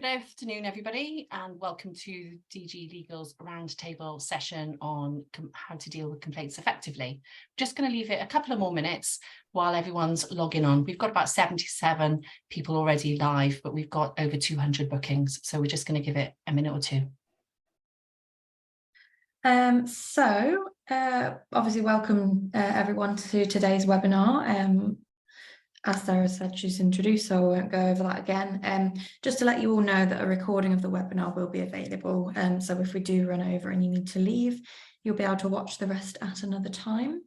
Good afternoon, everybody, and welcome to DG Legal's roundtable session on how to deal with complaints effectively. Just going to leave it a couple of more minutes while everyone's logging on. We've got about 77 people already live, but we've got over 200 bookings, so we're just going to give it a minute or two. Obviously welcome everyone to today's webinar. As Sarah said, she's introduced, so I won't go over that again. Just to let you all know that a recording of the webinar will be available. So if we do run over and you need to leave, you'll be able to watch the rest at another time.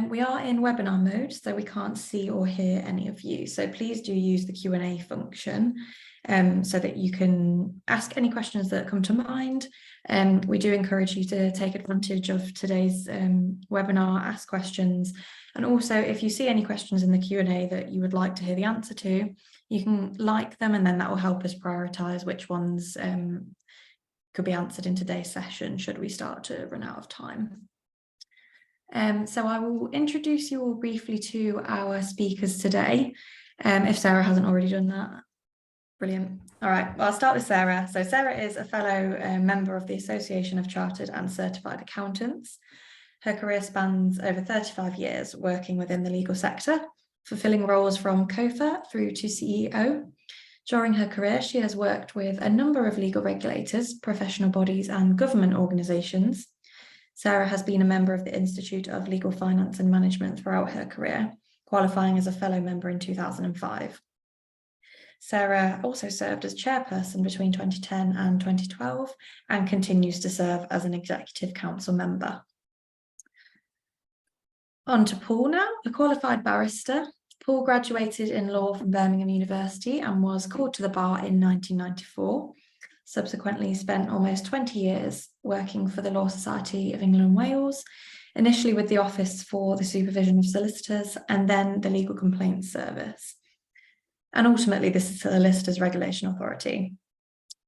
We are in webinar mode, so we can't see or hear any of you. So please do use the Q&A function so that you can ask any questions that come to mind. We do encourage you to take advantage of today's webinar, ask questions. And also, if you see any questions in the Q&A that you would like to hear the answer to, you can like them, and then that will help us prioritise which ones could be answered in today's session should we start to run out of time. So I will introduce you all briefly to our speakers today, if Sarah hasn't already done that. Brilliant. All right, well, I'll start with Sarah. So Sarah is a fellow member of the Association of Chartered and Certified Accountants. Her career spans over 35 years working within the legal sector, fulfilling roles from COFA through to CEO. During her career, she has worked with a number of legal regulators, professional bodies and government organisations. Sarah has been a member of the Institute of Legal Finance and Management throughout her career, qualifying as a fellow member in 2005. Sarah also served as chairperson between 2010 and 2012 and continues to serve as an executive council member. On to Paul now, a qualified barrister. Paul graduated in law from Birmingham University and was called to the bar in 1994. Subsequently spent almost 20 years working for the Law Society of England and Wales, initially with the Office for the Supervision of Solicitors and then the Legal Complaints Service, and ultimately the Solicitors Regulation Authority.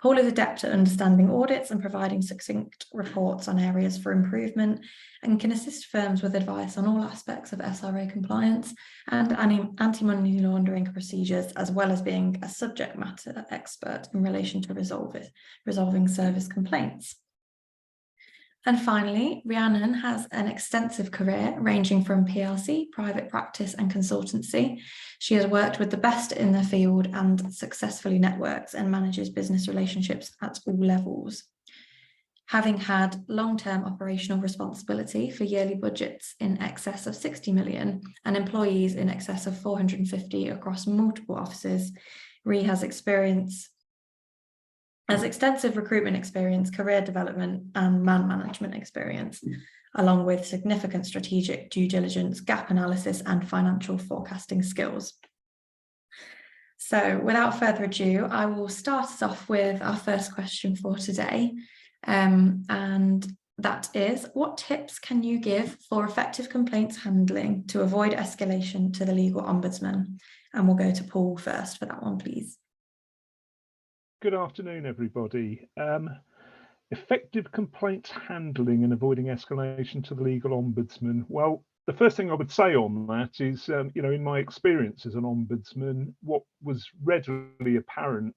Paul is adept at understanding audits and providing succinct reports on areas for improvement, and can assist firms with advice on all aspects of SRA compliance and anti-money laundering procedures, as well as being a subject matter expert in relation to resolving service complaints. And finally, Rhiannon has an extensive career ranging from PLC, private practice and consultancy. She has worked with the best in the field and successfully networks and manages business relationships at all levels. Having had long-term operational responsibility for yearly budgets in excess of 60 million and employees in excess of 450 across multiple offices, Rhi has extensive recruitment experience, career development and man management experience, along with significant strategic due diligence, gap analysis and financial forecasting skills. So without further ado, I will start us off with our first question for today. And that is, what tips can you give for effective complaints handling to avoid escalation to the legal ombudsman? And we'll go to Paul first for that one, please. Good afternoon, everybody. Effective complaints handling and avoiding escalation to the legal ombudsman. Well, the first thing I would say on that is, in my experience as an ombudsman, what was readily apparent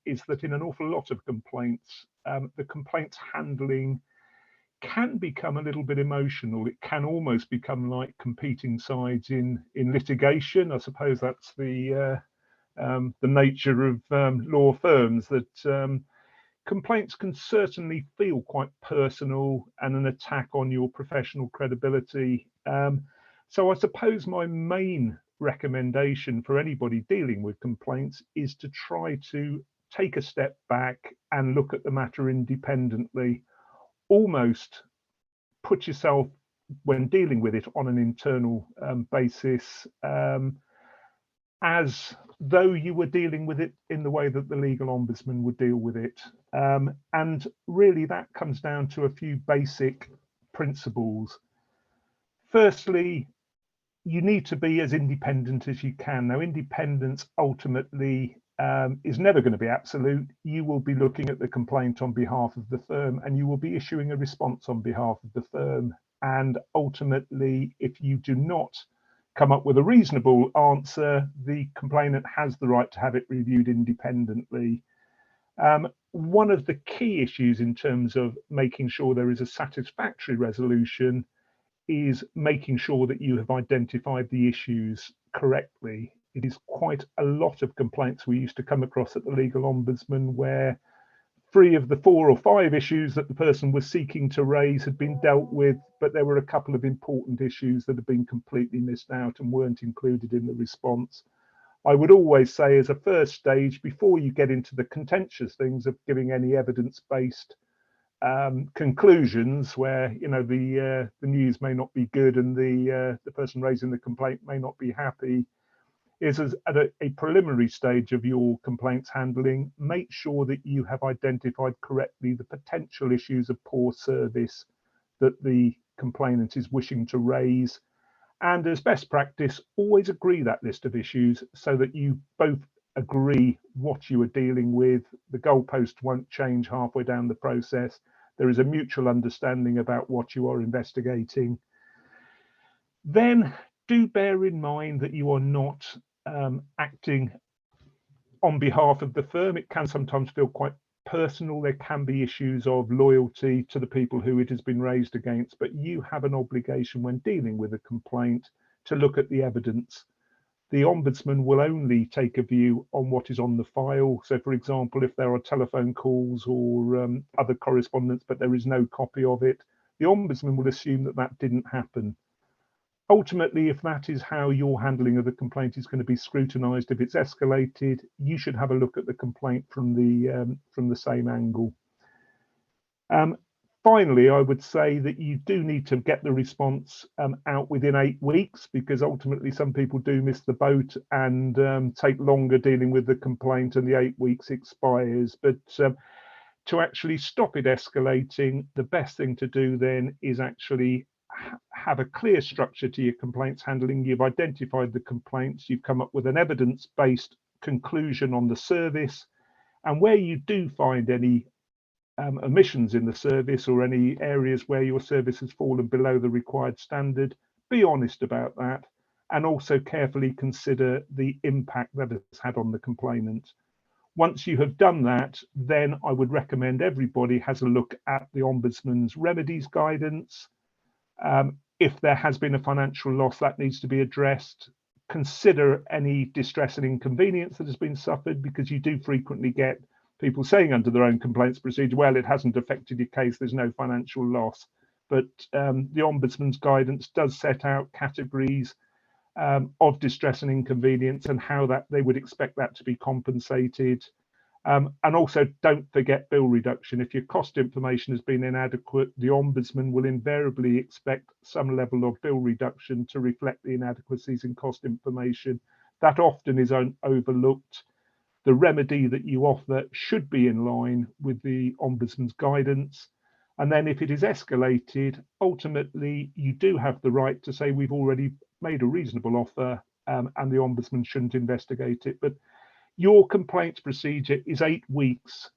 is that in an awful lot of complaints, the complaints handling can become a little bit emotional. It can almost become like competing sides in litigation. I suppose that's the nature of law firms, that complaints can certainly feel quite personal and an attack on your professional credibility. So I suppose my main recommendation for anybody dealing with complaints is to try to take a step back and look at the matter independently. Almost put yourself, when dealing with it, on an internal basis, as though you were dealing with it in the way that the legal ombudsman would deal with it. And really that comes down to a few basic principles. Firstly, you need to be as independent as you can. Now, independence ultimately is never going to be absolute. You will be looking at the complaint on behalf of the firm and you will be issuing a response on behalf of the firm. And ultimately, if you do not come up with a reasonable answer, the complainant has the right to have it reviewed independently. One of the key issues in terms of making sure there is a satisfactory resolution is making sure that you have identified the issues correctly. It is quite a lot of complaints we used to come across at the Legal Ombudsman where 3 of the 4 or 5 issues that the person was seeking to raise had been dealt with, but there were a couple of important issues that had been completely missed out and weren't included in the response. I would always say as a first stage, before you get into the contentious things of giving any evidence-based conclusions where, you know, the news may not be good and the person raising the complaint may not be happy, is at a preliminary stage of your complaints handling, make sure that you have identified correctly the potential issues of poor service that the complainant is wishing to raise. And as best practice, always agree that list of issues so that you both agree what you are dealing with. The goalpost won't change halfway down the process. There is a mutual understanding about what you are investigating. Then do bear in mind that you are not acting on behalf of the firm. It can sometimes feel quite personal. There can be issues of loyalty to the people who it has been raised against, but you have an obligation when dealing with a complaint to look at the evidence. The Ombudsman will only take a view on what is on the file. So, for example, if there are telephone calls or other correspondence, but there is no copy of it, the Ombudsman will assume that that didn't happen. Ultimately, if that is how your handling of the complaint is going to be scrutinised, if it's escalated, you should have a look at the complaint from the same angle. Finally, I would say that you do need to get the response out within 8 weeks, because ultimately some people do miss the boat and take longer dealing with the complaint and the 8 weeks expires. But to actually stop it escalating, the best thing to do then is actually have a clear structure to your complaints handling. You've identified the complaints, you've come up with an evidence-based conclusion on the service, and where you do find any omissions in the service or any areas where your service has fallen below the required standard, be honest about that, and also carefully consider the impact that it's had on the complainant. Once you have done that, then I would recommend everybody has a look at the Ombudsman's remedies guidance. If there has been a financial loss, that needs to be addressed. Consider any distress and inconvenience that has been suffered, because you do frequently get people saying under their own complaints procedure, well, it hasn't affected your case, there's no financial loss. But the Ombudsman's guidance does set out categories of distress and inconvenience and how that they would expect that to be compensated. And also don't forget bill reduction. If your cost information has been inadequate, the Ombudsman will invariably expect some level of bill reduction to reflect the inadequacies in cost information. That often is overlooked. The remedy that you offer should be in line with the Ombudsman's guidance. And then if it is escalated, ultimately you do have the right to say we've already made a reasonable offer and the Ombudsman shouldn't investigate it. But your complaints procedure is 8 weeks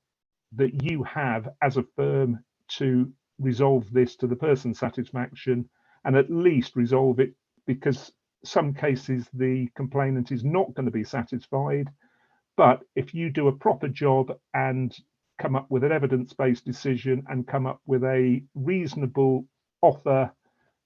that you have as a firm to resolve this to the person's satisfaction, and at least resolve it, because some cases the complainant is not going to be satisfied. But if you do a proper job and come up with an evidence-based decision and come up with a reasonable offer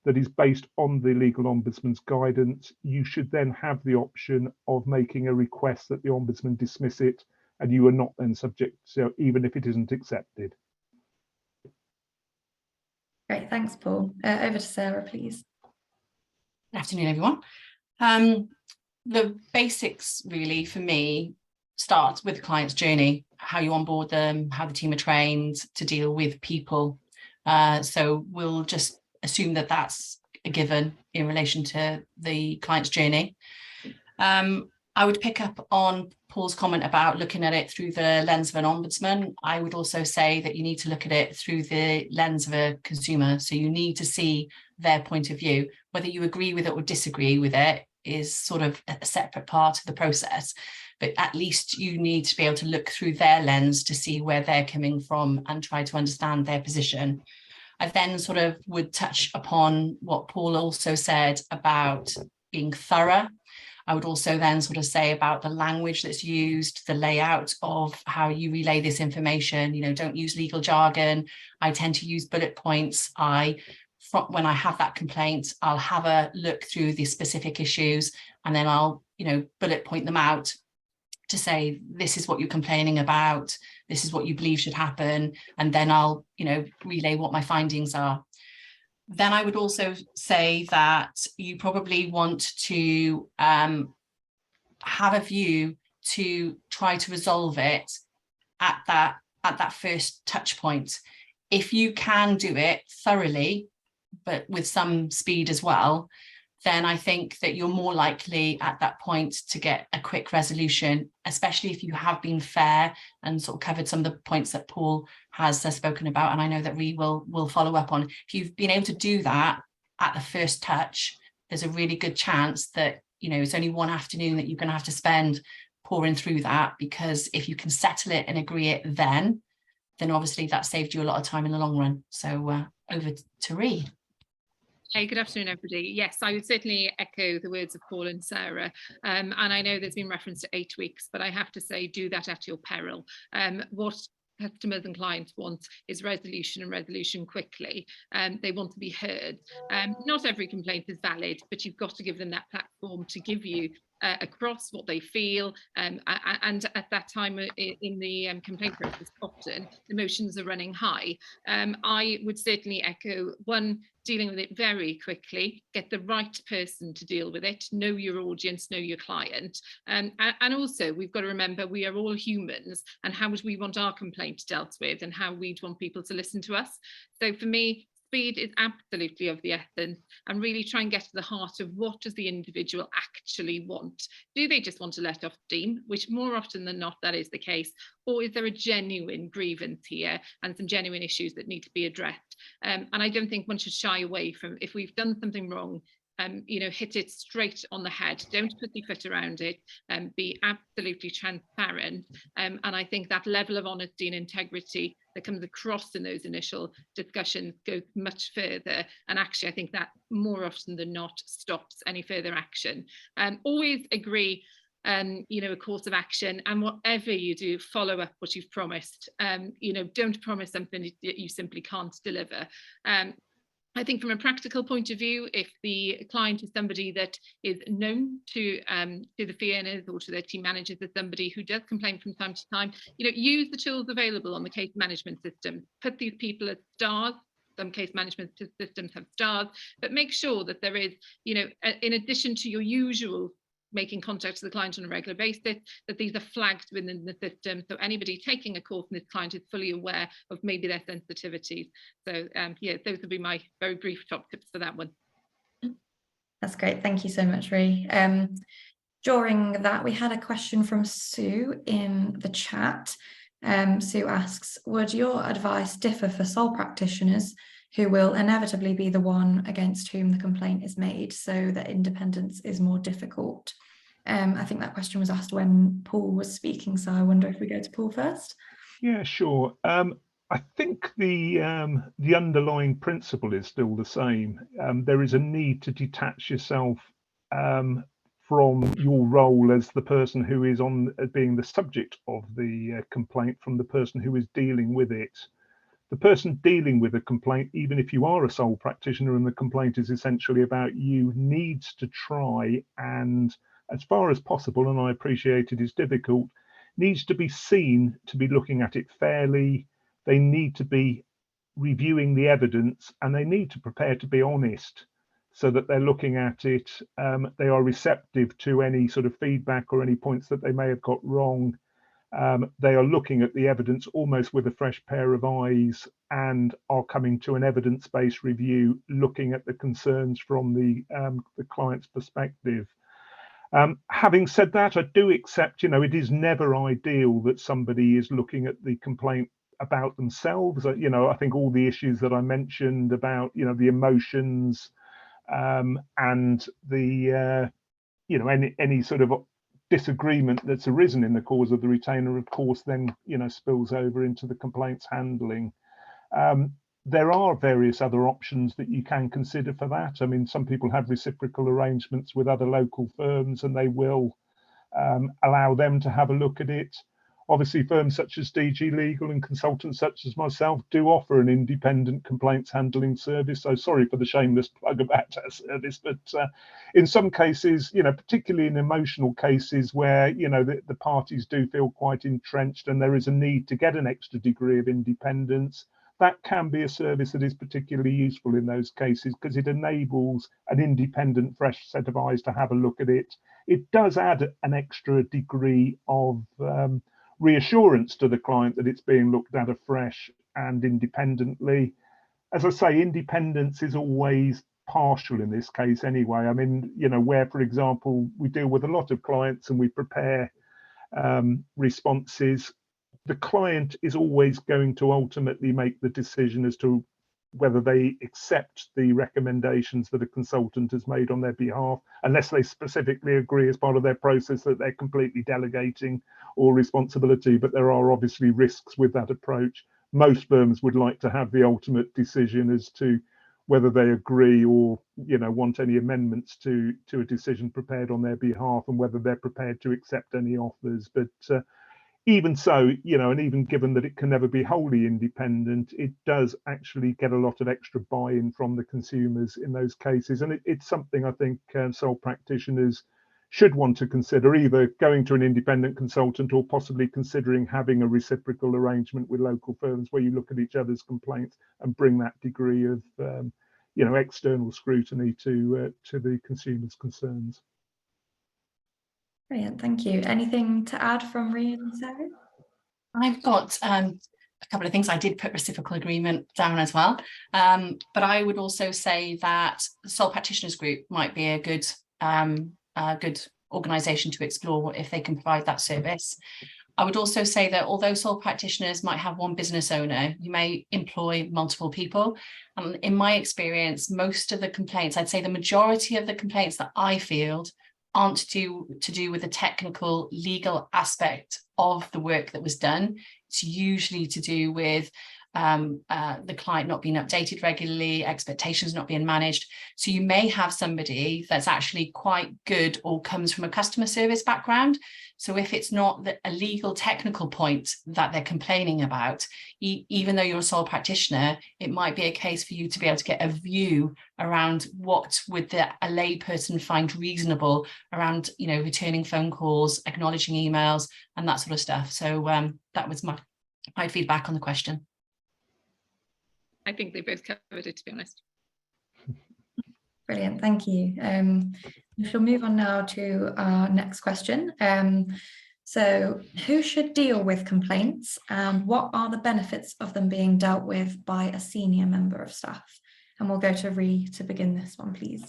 that is based on the Legal Ombudsman's guidance, you should then have the option of making a request that the Ombudsman dismiss it, and you are not then subject to, even if it isn't accepted. Great, thanks, Paul. Over to Sarah, please. Good afternoon, everyone. The basics really for me start with the client's journey, how you onboard them, how the team are trained to deal with people. So we'll just assume that that's a given in relation to the client's journey. I would pick up on Paul's comment about looking at it through the lens of an ombudsman. I would also say that you need to look at it through the lens of a consumer. So you need to see their point of view. Whether you agree with it or disagree with it is sort of a separate part of the process. But at least you need to be able to look through their lens to see where they're coming from and try to understand their position. I then sort of would touch upon what Paul also said about being thorough. I would also then sort of say about the language that's used, the layout of how you relay this information. You know, don't use legal jargon. I tend to use bullet points. When I have that complaint, I'll have a look through the specific issues, and then I'll, you know, bullet point them out to say, this is what you're complaining about, this is what you believe should happen, and then I'll, you know, relay what my findings are. Then I would also say that you probably want to have a view to try to resolve it at that first touch point. If you can do it thoroughly, but with some speed as well, then I think that you're more likely at that point to get a quick resolution, especially if you have been fair and sort of covered some of the points that Paul has spoken about, and I know that we will follow up on. If you've been able to do that at the first touch, there's a really good chance that, you know, it's only one afternoon that you're going to have to spend pouring through that, because if you can settle it and agree it then obviously that saved you a lot of time in the long run. So over to Rhi. Hey, good afternoon, everybody. Yes, I would certainly echo the words of Paul and Sarah. And I know there's been reference to 8 weeks, but I have to say, do that at your peril. What customers and clients want is resolution, and resolution quickly. They want to be heard. Not every complaint is valid, but you've got to give them that platform to give you across what they feel, and at that time in the complaint process, often emotions are running high. I would certainly echo one, dealing with it very quickly, get the right person to deal with it, know your audience, know your client, and also we've got to remember we are all humans, and how would we want our complaint dealt with, and how we'd want people to listen to us. So for me, speed is absolutely of the essence, and really try and get to the heart of what does the individual actually want. Do they just want to let off steam, which more often than not that is the case, or is there a genuine grievance here and some genuine issues that need to be addressed? And I don't think one should shy away from, if we've done something wrong, you know, hit it straight on the head. Don't pussyfoot around it, be absolutely transparent. And I think that level of honesty and integrity that comes across in those initial discussions goes much further. And actually, I think that more often than not stops any further action. Always agree, you know, a course of action, and whatever you do, follow up what you've promised. You know, don't promise something that you simply can't deliver. I think from a practical point of view, if the client is somebody that is known to the fee earners or to their team managers as somebody who does complain from time to time, you know, use the tools available on the case management system. Put these people as stars. Some case management systems have stars, but make sure that there is, you know, in addition to your usual making contact to the client on a regular basis, that these are flagged within the system, so anybody taking a call from this client is fully aware of maybe their sensitivities. So yeah, those would be my very brief top tips for that one. That's great, thank you so much, Rhi. During that, we had a question from Sue in the chat. Sue asks, would your advice differ for sole practitioners who will inevitably be the one against whom the complaint is made, so that independence is more difficult? I think that question was asked when Paul was speaking, so I wonder if we go to Paul first. Yeah, sure. I think the underlying principle is still the same. There is a need to detach yourself from your role as the person who is being the subject of the complaint, from the person who is dealing with it. The person dealing with a complaint, even if you are a sole practitioner and the complaint is essentially about you, needs to try and, as far as possible, and I appreciate it is difficult, needs to be seen to be looking at it fairly. They need to be reviewing the evidence, and they need to prepare to be honest, so that they're looking at it, they are receptive to any sort of feedback or any points that they may have got wrong. They are looking at the evidence almost with a fresh pair of eyes, and are coming to an evidence-based review, looking at the concerns from the client's perspective. Having said that, I do accept, you know, it is never ideal that somebody is looking at the complaint about themselves. You know, I think all the issues that I mentioned about, you know, the emotions and the, you know, any sort of disagreement that's arisen in the cause of the retainer, of course, then, you know, spills over into the complaints handling. there are various other options that you can consider for that. I mean, some people have reciprocal arrangements with other local firms, and they will allow them to have a look at it. Obviously, firms such as DG Legal and consultants such as myself do offer an independent complaints handling service. So sorry for the shameless plug about our service, but in some cases, you know, particularly in emotional cases where, you know, the parties do feel quite entrenched and there is a need to get an extra degree of independence, that can be a service that is particularly useful in those cases because it enables an independent, fresh set of eyes to have a look at it. It does add an extra degree of reassurance to the client that it's being looked at afresh and independently. As I say, independence is always partial in this case anyway. I mean, you know, where, for example, we deal with a lot of clients and we prepare responses, the client is always going to ultimately make the decision as to whether they accept the recommendations that a consultant has made on their behalf, unless they specifically agree as part of their process that they're completely delegating all responsibility. But there are obviously risks with that approach. Most firms would like to have the ultimate decision as to whether they agree or, you know, want any amendments to a decision prepared on their behalf and whether they're prepared to accept any offers. But even so, you know, and even given that it can never be wholly independent, it does actually get a lot of extra buy-in from the consumers in those cases. And it's something I think sole practitioners should want to consider, either going to an independent consultant or possibly considering having a reciprocal arrangement with local firms where you look at each other's complaints and bring that degree of, you know, external scrutiny to the consumer's concerns. Brilliant, thank you. Anything to add from Rhiannon and Sarah? I've got a couple of things. I did put reciprocal agreement down as well, but I would also say that the sole practitioners group might be a good organisation to explore if they can provide that service. I would also say that although sole practitioners might have one business owner, you may employ multiple people. In my experience, most of the complaints, I'd say the majority of the complaints that I field aren't to do with the technical legal aspect of the work that was done. It's usually to do with the client not being updated regularly, expectations not being managed. So you may have somebody that's actually quite good or comes from a customer service background. So if it's not a legal technical point that they're complaining about, even though you're a sole practitioner, it might be a case for you to be able to get a view around what would a lay person find reasonable around, you know, returning phone calls, acknowledging emails and that sort of stuff. So that was my feedback on the question. I think they both covered it, to be honest. Brilliant, thank you. We shall move on now to our next question. So who should deal with complaints and what are the benefits of them being dealt with by a senior member of staff? And we'll go to Rhi to begin this one, please.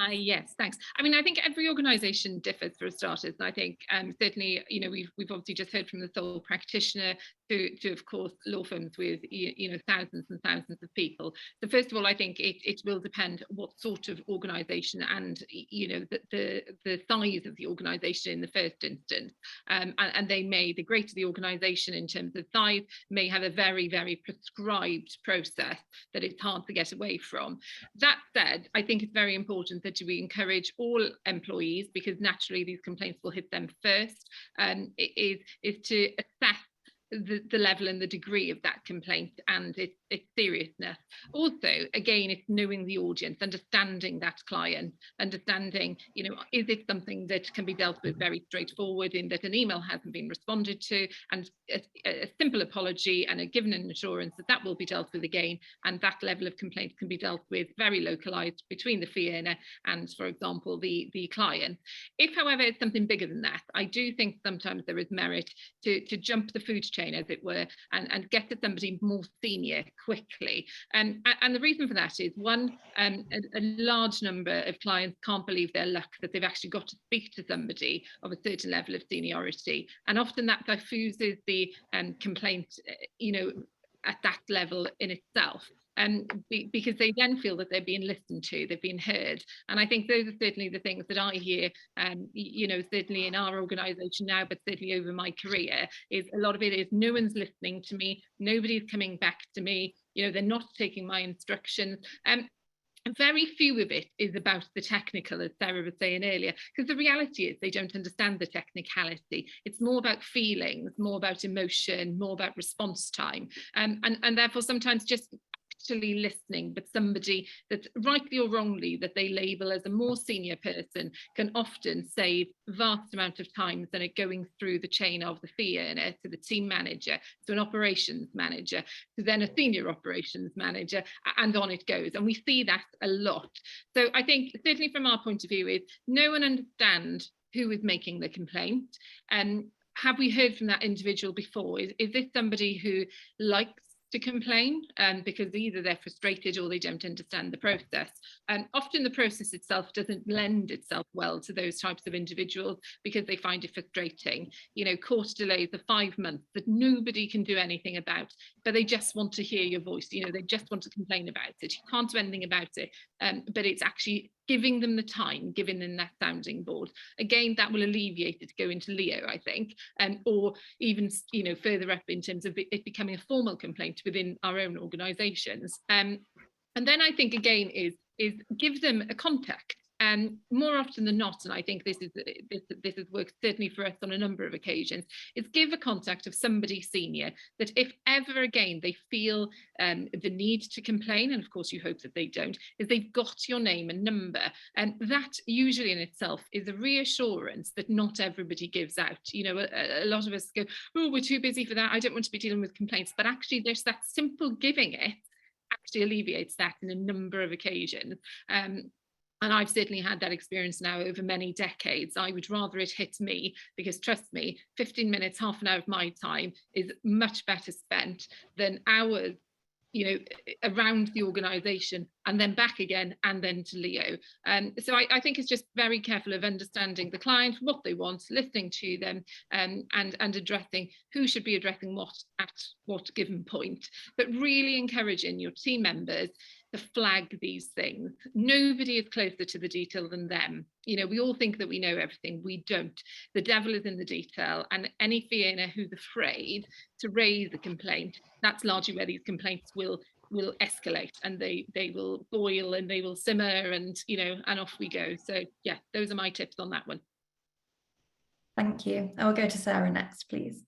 Yes, thanks. I mean, I think every organisation differs for starters. And I think certainly, you know, we've obviously just heard from the sole practitioner to of course, law firms with, you know, thousands and thousands of people. So first of all, I think it will depend what sort of organisation and, you know, the size of the organisation in the first instance. And they may, the greater the organisation in terms of size, may have a very, very prescribed process that it's hard to get away from. That said, I think it's very important that we encourage all employees, because naturally these complaints will hit them first, is to assess the level and the degree of that complaint and its seriousness. Also, again, it's knowing the audience, understanding that client, understanding, you know, is it something that can be dealt with very straightforward in that an email hasn't been responded to, and a simple apology and a given an assurance that that will be dealt with again, and that level of complaint can be dealt with very localized between the fee earner and, for example, the client. If, however, it's something bigger than that, I do think sometimes there is merit to jump the food chain, as it were, and get to somebody more senior quickly. And the reason for that is, one, a large number of clients can't believe their luck that they've actually got to speak to somebody of a certain level of seniority. And often that diffuses the complaint, you know, at that level in itself. because they then feel that they're being listened to, they've been heard. And I think those are certainly the things that I hear, you know, certainly in our organisation now, but certainly over my career, is a lot of it is no one's listening to me, nobody's coming back to me, you know, they're not taking my instructions. Very few of it is about the technical, as Sarah was saying earlier, because the reality is they don't understand the technicality. It's more about feelings, more about emotion, more about response time. And therefore sometimes just actually listening, but somebody that rightly or wrongly that they label as a more senior person can often save vast amount of time than it going through the chain of the fee earner to the team manager, to an operations manager, to then a senior operations manager, and on it goes. And we see that a lot. So I think certainly from our point of view is no one understands who is making the complaint. And have we heard from that individual before? Is this somebody who likes to complain because either they're frustrated or they don't understand the process? And often the process itself doesn't lend itself well to those types of individuals because they find it frustrating. You know, court delays are 5 months that nobody can do anything about, but they just want to hear your voice. You know, they just want to complain about it. You can't do anything about it, but it's actually giving them the time, giving them that sounding board. Again, that will alleviate it to go into Leo, I think, or even, you know, further up in terms of it becoming a formal complaint within our own organisations. And then I think again is give them a contact. And more often than not, and I think this has worked certainly for us on a number of occasions, is give a contact of somebody senior that if ever again they feel the need to complain, and of course you hope that they don't, is they've got your name and number. And that usually in itself is a reassurance that not everybody gives out. You know, a lot of us go, oh, we're too busy for that, I don't want to be dealing with complaints. But actually there's that simple giving it actually alleviates that in a number of occasions. And I've certainly had that experience now over many decades. I would rather it hit me, because trust me, 15 minutes, half an hour of my time is much better spent than hours, you know, around the organisation and then back again and then to Leo. So I think it's just very careful of understanding the client, what they want, listening to them, and addressing who should be addressing what at what given point, but really encouraging your team members to flag these things. Nobody is closer to the detail than them. You know, we all think that we know everything. We don't. The devil is in the detail, and any fee earner who's afraid to raise a complaint, that's largely where these complaints will escalate, and they will boil and they will simmer, and you know, and off we go. So yeah, those are my tips on that one. Thank you. I will go to Sarah next, please.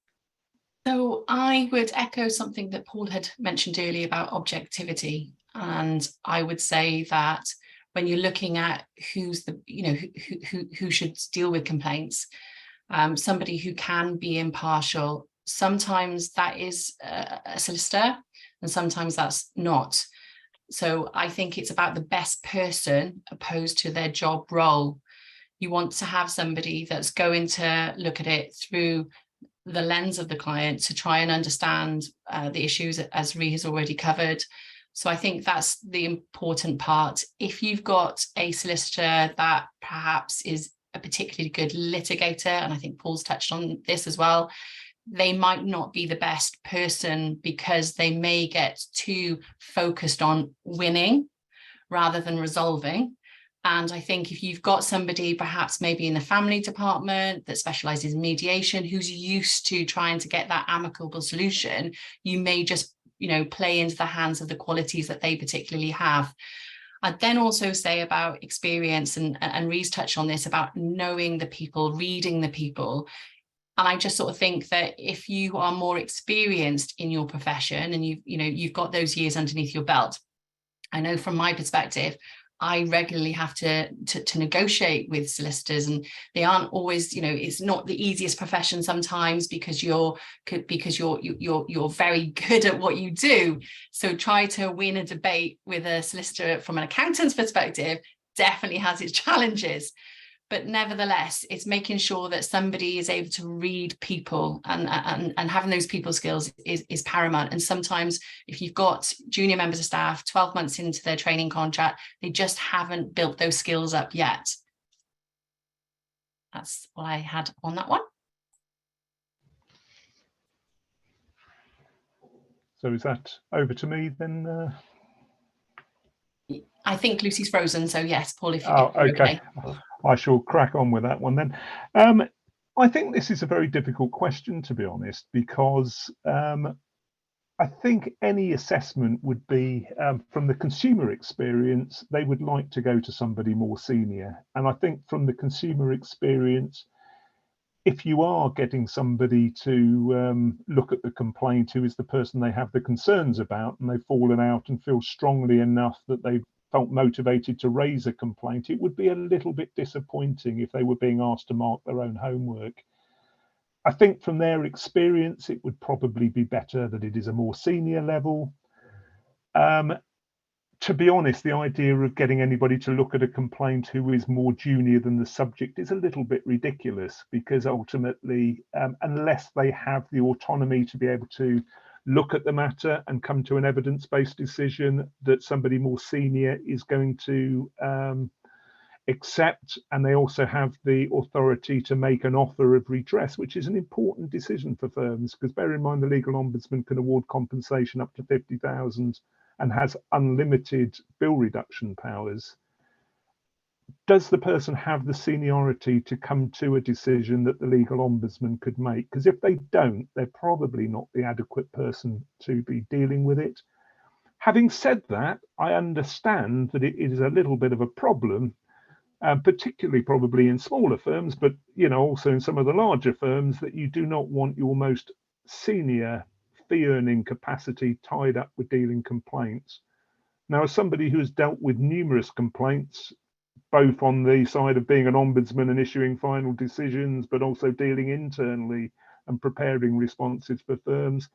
So I would echo something that Paul had mentioned earlier about objectivity. And I would say that when you're looking at who's the, you know, who should deal with complaints, somebody who can be impartial, sometimes that is a solicitor and sometimes that's not. So I think it's about the best person opposed to their job role. You want to have somebody that's going to look at it through the lens of the client to try and understand the issues, as Rhi has already covered. So I think that's the important part. If you've got a solicitor that perhaps is a particularly good litigator, and I think Paul's touched on this as well, they might not be the best person because they may get too focused on winning rather than resolving. And I think if you've got somebody perhaps maybe in the family department that specializes in mediation, who's used to trying to get that amicable solution, you may just, you know, play into the hands of the qualities that they particularly have. I'd then also say about experience, and Rhi's touched on this, about knowing the people, reading the people. And I just sort of think that if you are more experienced in your profession and you've got those years underneath your belt, I know from my perspective, I regularly have to negotiate with solicitors, and they aren't always, you know, it's not the easiest profession sometimes because you're very good at what you do. So try to win a debate with a solicitor from an accountant's perspective definitely has its challenges. But nevertheless, it's making sure that somebody is able to read people, and having those people skills is paramount. And sometimes if you've got junior members of staff 12 months into their training contract, they just haven't built those skills up yet. That's what I had on that one. So is that over to me then? I think Lucy's frozen, so yes, Paul, if Oh, you're okay. I shall crack on with that one then. I think this is a very difficult question, to be honest, because I think any assessment would be from the consumer experience, they would like to go to somebody more senior. And I think from the consumer experience, if you are getting somebody to look at the complaint who is the person they have the concerns about, and they've fallen out and feel strongly enough that they've felt motivated to raise a complaint, it would be a little bit disappointing if they were being asked to mark their own homework. I think from their experience, it would probably be better that it is a more senior level. To be honest, the idea of getting anybody to look at a complaint who is more junior than the subject is a little bit ridiculous, because ultimately, unless they have the autonomy to be able to look at the matter and come to an evidence-based decision that somebody more senior is going to accept, and they also have the authority to make an offer of redress, which is an important decision for firms, because bear in mind the legal ombudsman can award compensation up to 50,000 and has unlimited bill reduction powers. Does the person have the seniority to come to a decision that the legal ombudsman could make? Because if they don't, they're probably not the adequate person to be dealing with it. Having said that, I understand that it is a little bit of a problem, particularly probably in smaller firms, but also in some of the larger firms, that you do not want your most senior fee-earning capacity tied up with dealing complaints. Now, as somebody who has dealt with numerous complaints, both on the side of being an ombudsman and issuing final decisions, but also dealing internally and preparing responses for firms,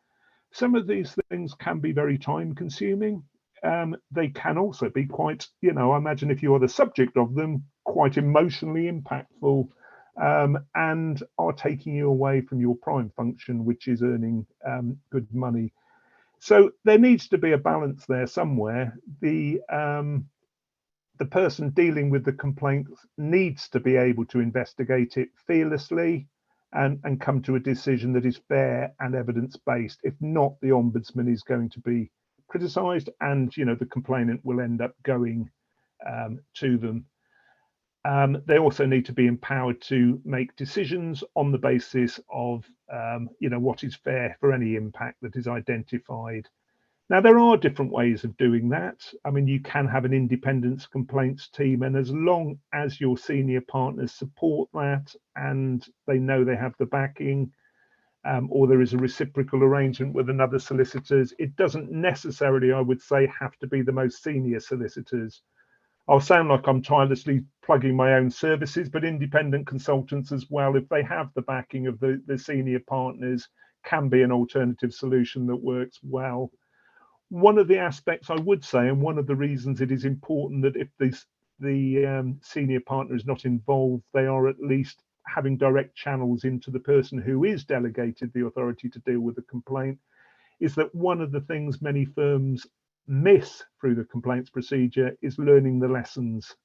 some of these things can be very time consuming. They can also be quite, I imagine if you are the subject of them, quite emotionally impactful, and are taking you away from your prime function, which is earning good money. So there needs to be a balance there somewhere. The person dealing with the complaint needs to be able to investigate it fearlessly and come to a decision that is fair and evidence-based. If not, the ombudsman is going to be criticised, and the complainant will end up going to them. They also need to be empowered to make decisions on the basis of what is fair for any impact that is identified. Now, there are different ways of doing that. I mean, you can have an independence complaints team, and as long as your senior partners support that and they know they have the backing, or there is a reciprocal arrangement with another solicitors, it doesn't necessarily, I would say, have to be the most senior solicitors. I'll sound like I'm tirelessly plugging my own services, but independent consultants as well, if they have the backing of the senior partners, can be an alternative solution that works well. One of the aspects I would say, and one of the reasons it is important that if the senior partner is not involved, they are at least having direct channels into the person who is delegated the authority to deal with the complaint, is that one of the things many firms miss through the complaints procedure is learning the lessons.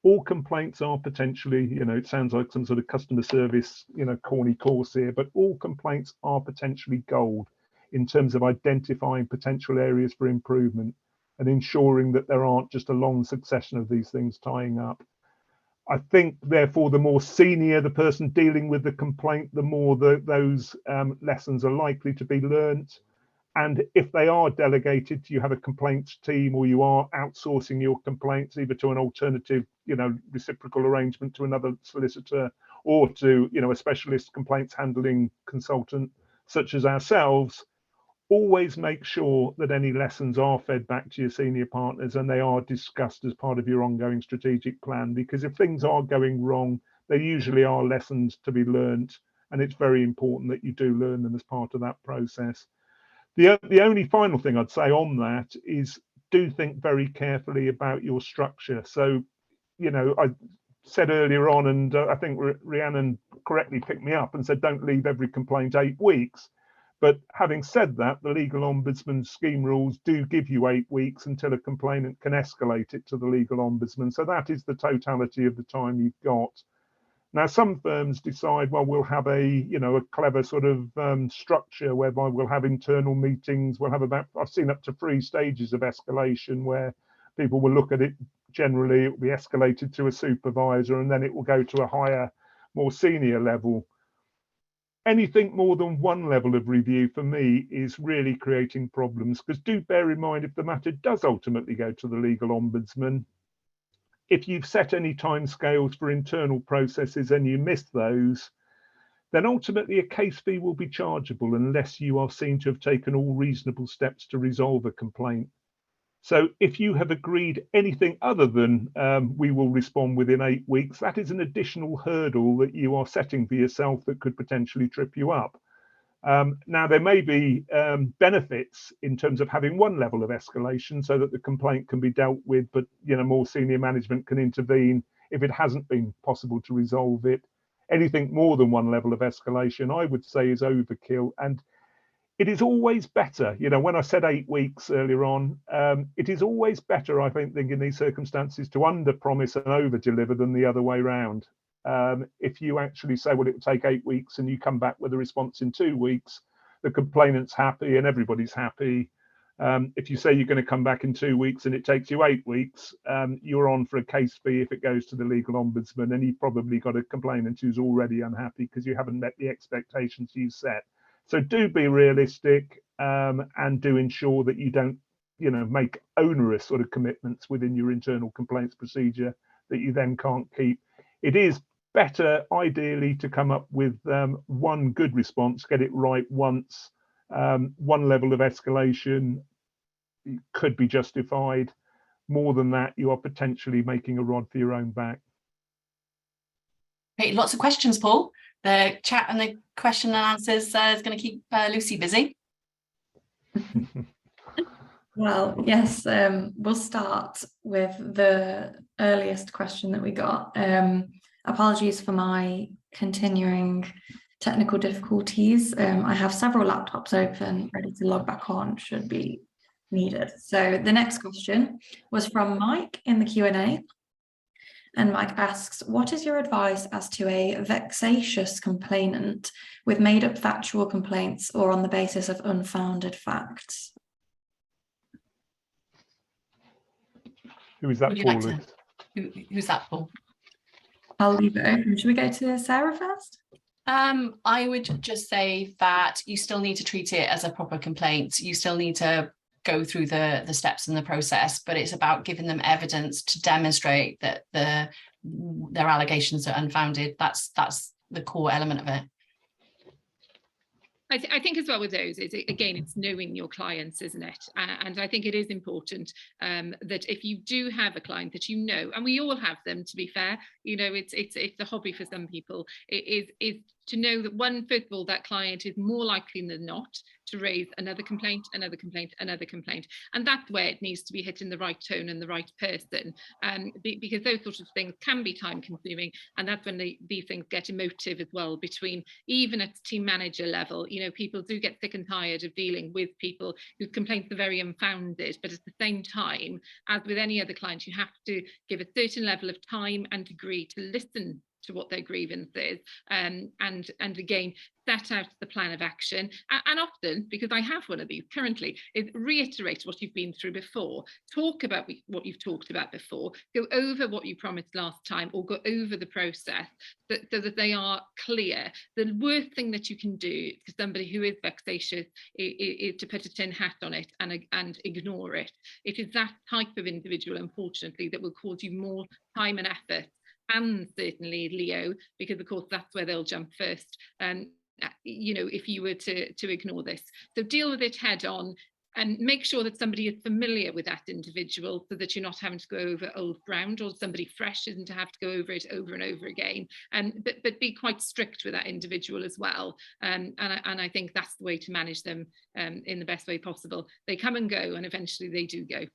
All complaints are potentially, it sounds like some sort of customer service, corny course here, but all complaints are potentially gold in terms of identifying potential areas for improvement and ensuring that there aren't just a long succession of these things tying up. I think, therefore, the more senior the person dealing with the complaint, the more those lessons are likely to be learnt. And if they are delegated, you have a complaints team, or you are outsourcing your complaints either to an alternative, reciprocal arrangement to another solicitor, or to, a specialist complaints handling consultant such as ourselves, always make sure that any lessons are fed back to your senior partners and they are discussed as part of your ongoing strategic plan. Because if things are going wrong, there usually are lessons to be learnt, and it's very important that you do learn them as part of that process. The only final thing I'd say on that is, do think very carefully about your structure. So, I said earlier on, and I think Rhiannon correctly picked me up and said, don't leave every complaint 8 weeks. But having said that, the legal ombudsman scheme rules do give you 8 weeks until a complainant can escalate it to the legal ombudsman. So that is the totality of the time you've got. Now, some firms decide, well, we'll have a clever sort of structure whereby we'll have internal meetings. We'll have I've seen up to 3 stages of escalation where people will look at it. Generally, it will be escalated to a supervisor, and then it will go to a higher, more senior level. Anything more than one level of review for me is really creating problems, because do bear in mind, if the matter does ultimately go to the legal ombudsman, if you've set any timescales for internal processes and you miss those, then ultimately a case fee will be chargeable unless you are seen to have taken all reasonable steps to resolve a complaint. So if you have agreed anything other than we will respond within 8 weeks, that is an additional hurdle that you are setting for yourself that could potentially trip you up. Now, there may be benefits in terms of having one level of escalation so that the complaint can be dealt with, but more senior management can intervene if it hasn't been possible to resolve it. Anything more than one level of escalation, I would say, is overkill. And it is always better, when I said 8 weeks earlier on, it is always better, I think in these circumstances, to under-promise and over-deliver than the other way around. If you actually say, well, it will take 8 weeks and you come back with a response in 2 weeks, the complainant's happy and everybody's happy. If you say you're going to come back in 2 weeks and it takes you 8 weeks, you're on for a case fee if it goes to the legal ombudsman, and you've probably got a complainant who's already unhappy because you haven't met the expectations you set. So do be realistic, and do ensure that you don't, make onerous sort of commitments within your internal complaints procedure that you then can't keep. It is better, ideally, to come up with one good response, get it right once. One level of escalation could be justified. More than that, you are potentially making a rod for your own back. Great, lots of questions, Paul. The chat and the question and answers is going to keep Lucy busy. Well, yes, we'll start with the earliest question that we got. Apologies for my continuing technical difficulties. I have several laptops open, ready to log back on should be needed. So the next question was from Mike in the Q&A. And Mike asks, what is your advice as to a vexatious complainant with made-up factual complaints or on the basis of unfounded facts? Who is that, Would you Paul? like to- who's that, Paul? I'll leave it open. Should we go to Sarah first? I would just say that you still need to treat it as a proper complaint. You still need to go through the steps in the process, but it's about giving them evidence to demonstrate that their allegations are unfounded. That's the core element of it. I think as well with those is, again, it's knowing your clients, isn't it? And I think it is important that if you do have a client that and we all have them, to be fair, it's a hobby for some people, it is to know that first of all, that client is more likely than not to raise another complaint, another complaint, another complaint. And that's where it needs to be hitting the right tone and the right person, because those sorts of things can be time consuming. And that's when these things get emotive as well, between even at team manager level. People do get sick and tired of dealing with people whose complaints are very unfounded. But at the same time, as with any other client, you have to give a certain level of time and degree to listen to what their grievance is, and again set out the plan of action, and often, because I have one of these currently, is reiterate what you've been through before, talk about what you've talked about before, go over what you promised last time, or go over the process so that they are clear. The worst thing that you can do to somebody who is vexatious is to put a tin hat on it and ignore it. It is that type of individual, unfortunately, that will cause you more time and effort, and certainly Leo, because of course that's where they'll jump first, if you were to ignore this. So deal with it head on, and make sure that somebody is familiar with that individual, so that you're not having to go over old ground, or somebody fresh isn't to have to go over it over and over again. But be quite strict with that individual as well. And I think that's the way to manage them in the best way possible. They come and go, and eventually they do go.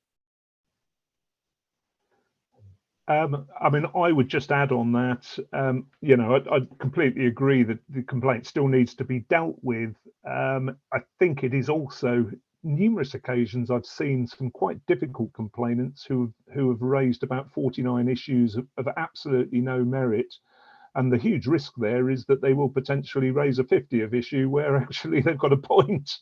I would just add on that, I completely agree that the complaint still needs to be dealt with. I think it is also numerous occasions I've seen some quite difficult complainants who have raised about 49 issues of absolutely no merit. And the huge risk there is that they will potentially raise a 50th issue where actually they've got a point.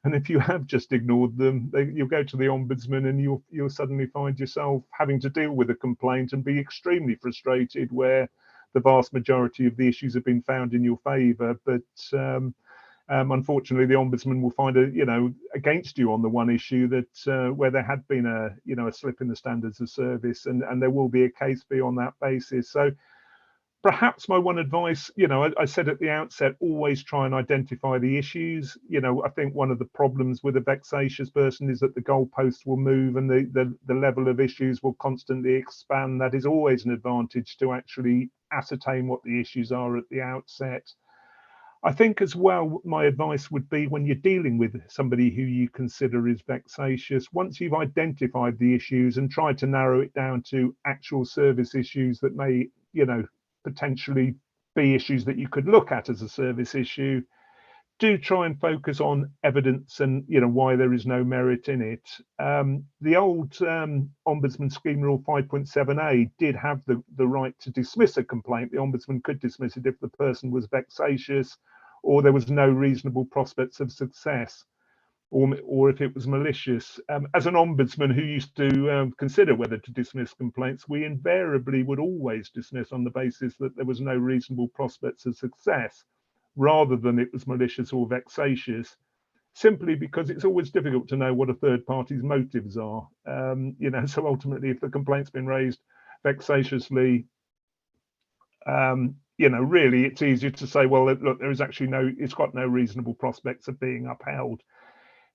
And if you have just ignored them, you'll go to the Ombudsman and you'll suddenly find yourself having to deal with a complaint and be extremely frustrated where the vast majority of the issues have been found in your favour. But unfortunately, the Ombudsman will find against you on the one issue that where there had been a slip in the standards of service, and there will be a case fee on that basis. So perhaps my one advice, I said at the outset, always try and identify the issues. I think one of the problems with a vexatious person is that the goalposts will move and the level of issues will constantly expand. That is always an advantage to actually ascertain what the issues are at the outset. I think as well, my advice would be when you're dealing with somebody who you consider is vexatious, once you've identified the issues and tried to narrow it down to actual service issues that may, potentially be issues that you could look at as a service issue, do try and focus on evidence and why there is no merit in it. The old Ombudsman Scheme Rule 5.7a did have the right to dismiss a complaint. The Ombudsman could dismiss it if the person was vexatious or there was no reasonable prospects of success, or if it was malicious. As an Ombudsman who used to consider whether to dismiss complaints, we invariably would always dismiss on the basis that there was no reasonable prospects of success, rather than it was malicious or vexatious, simply because it's always difficult to know what a third party's motives are. So ultimately, if the complaint's been raised vexatiously, really it's easier to say, well, look, there is actually it's got no reasonable prospects of being upheld.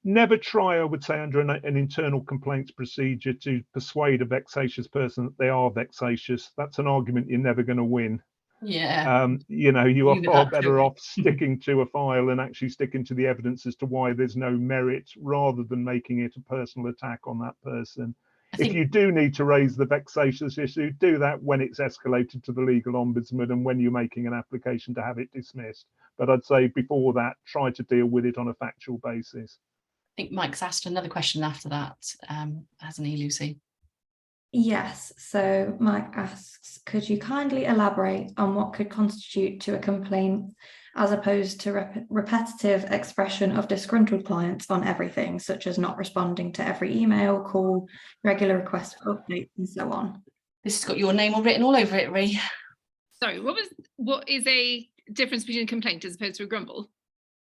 Never try, I would say, under an internal complaints procedure to persuade a vexatious person that they are vexatious. That's an argument you're never going to win. Yeah. You are far better off sticking to a file and actually sticking to the evidence as to why there's no merit, rather than making it a personal attack on that person. If you do need to raise the vexatious issue, do that when it's escalated to the legal ombudsman and when you're making an application to have it dismissed. But I'd say before that, try to deal with it on a factual basis. I think Mike's asked another question after that, hasn't he, Lucy? Yes, so Mike asks, could you kindly elaborate on what could constitute to a complaint as opposed to repetitive expression of disgruntled clients on everything, such as not responding to every email, call, regular requests for updates, and so on? This has got your name all written all over it, Rhi. Sorry, what is a difference between a complaint as opposed to a grumble?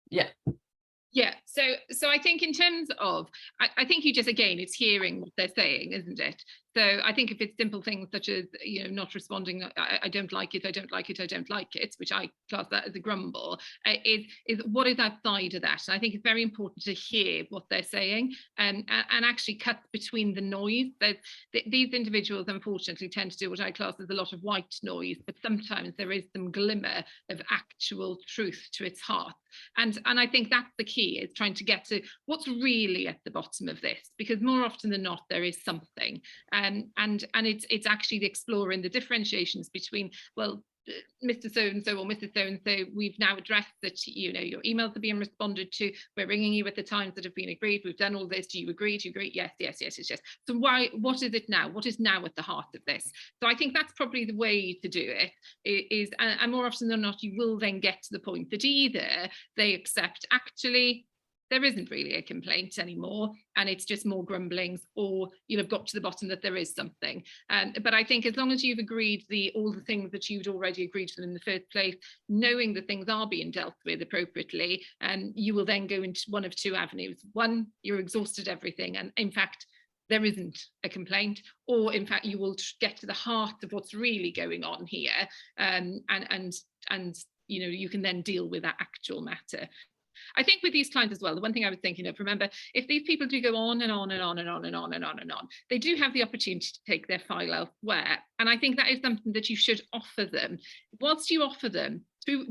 Yeah. Yeah, so I think in terms of, I think you just, again, it's hearing what they're saying, isn't it? So I think if it's simple things such as, not responding, I don't like it, I don't like it, I don't like it, which I class that as a grumble, is what is outside of that? And I think it's very important to hear what they're saying and actually cut between the noise. These individuals, unfortunately, tend to do what I class as a lot of white noise, but sometimes there is some glimmer of actual truth to its heart. And I think that's the key, is trying to get to what's really at the bottom of this, because more often than not, there is something. And it's actually exploring the differentiations between, well, Mr. So-and-so or Mrs. So-and-so, we've now addressed that, your emails are being responded to. We're ringing you at the times that have been agreed. We've done all this. Do you agree? Do you agree? Yes. So what is it now? What is now at the heart of this? So I think that's probably the way to do it, is, and more often than not, you will then get to the point that either they accept, actually, there isn't really a complaint anymore, and it's just more grumblings, or you'll have got to the bottom that there is something. But I think as long as you've agreed all the things that you'd already agreed to in the first place, knowing that things are being dealt with appropriately, you will then go into one of two avenues. One, you're exhausted everything, and in fact, there isn't a complaint, or in fact, you will get to the heart of what's really going on here, and you can then deal with that actual matter. I think with these clients as well, the one thing I was thinking of, remember, if these people do go on and on and on and on and on and on and on, they do have the opportunity to take their file elsewhere. And I think that is something that you should offer them. Whilst you offer them,